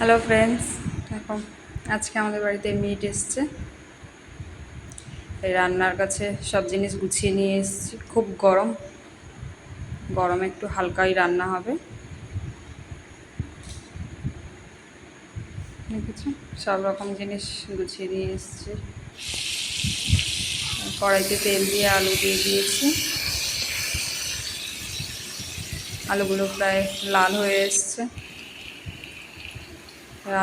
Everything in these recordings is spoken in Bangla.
হ্যালো ফ্রেন্ডস, এখন আজকে আমাদের বাড়িতে মিট এসছে। এই রান্নার কাছে সব জিনিস গুছিয়ে নিয়ে এসেছি। খুব গরম, গরমে একটু হালকাই রান্না হবে। দেখেছো, সব রকম জিনিস গুছিয়ে নিয়ে এসেছি। কড়াইতে তেল দিয়ে আলু দিয়ে দিয়েছি। আলুগুলো প্রায় লাল হয়ে এসছে।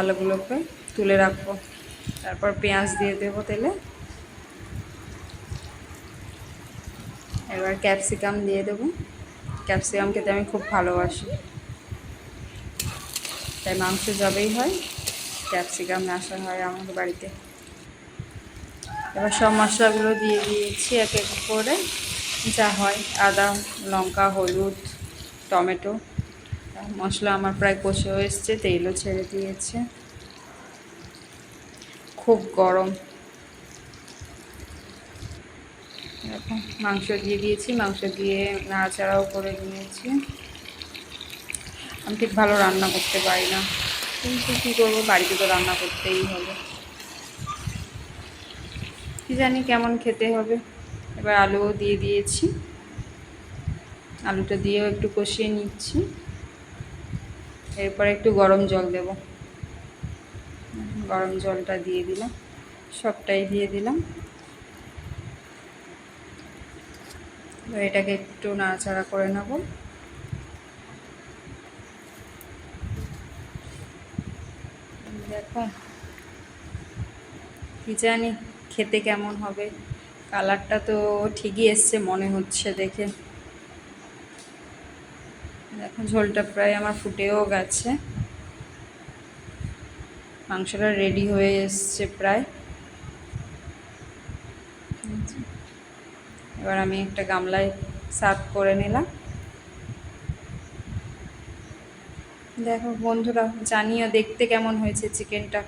আলুগুলোকে তুলে রাখবো, তারপর পেঁয়াজ দিয়ে দেবো তেলে। এবার ক্যাপসিকাম দিয়ে দেবো। ক্যাপসিকাম খেতে আমি খুব ভালোবাসি, তাই মাংস যবেই হয় ক্যাপসিকাম আসা হয় আমাদের বাড়িতে। এবার সব মশলাগুলো দিয়ে দিয়েছি এক এক করে, যা হয় আদা, লঙ্কা, হলুদ, টমেটো। মশলা আমার প্রায় কষেও এসছে, তেলও ছেড়ে দিয়েছে। খুব গরম। এখন মাংস দিয়ে দিয়েছি, মাংস দিয়ে নাড়াচাড়াও করে নিয়েছি। আমি ঠিক ভালো রান্না করতে পারি না, কিন্তু কী করবো, বাড়িতে তো রান্না করতেই হবে। কী জানি কেমন খেতে হবে। এবার আলুও দিয়ে দিয়েছি, আলুটা দিয়েও একটু কষিয়ে নিচ্ছি। এরপর একটু গরম জল দেব। গরম জলটা দিয়ে দিলাম, সবটাই দিয়ে দিলাম। এটাকে একটু নাড়াচাড়া করে নেব। দেখো, কি জানি খেতে কেমন হবে। কালারটা তো ঠিকই এসছে মনে হচ্ছে দেখে। দেখো, ঝোলটা প্রায় আমার ফুটেও গেছে। মাংসটা রেডি হয়ে এসছে প্রায়। এবার আমি একটা গামলায় সার্ভ করে নিলাম। দেখো বন্ধুরা, জানিও দেখতে কেমন হয়েছে চিকেনটা।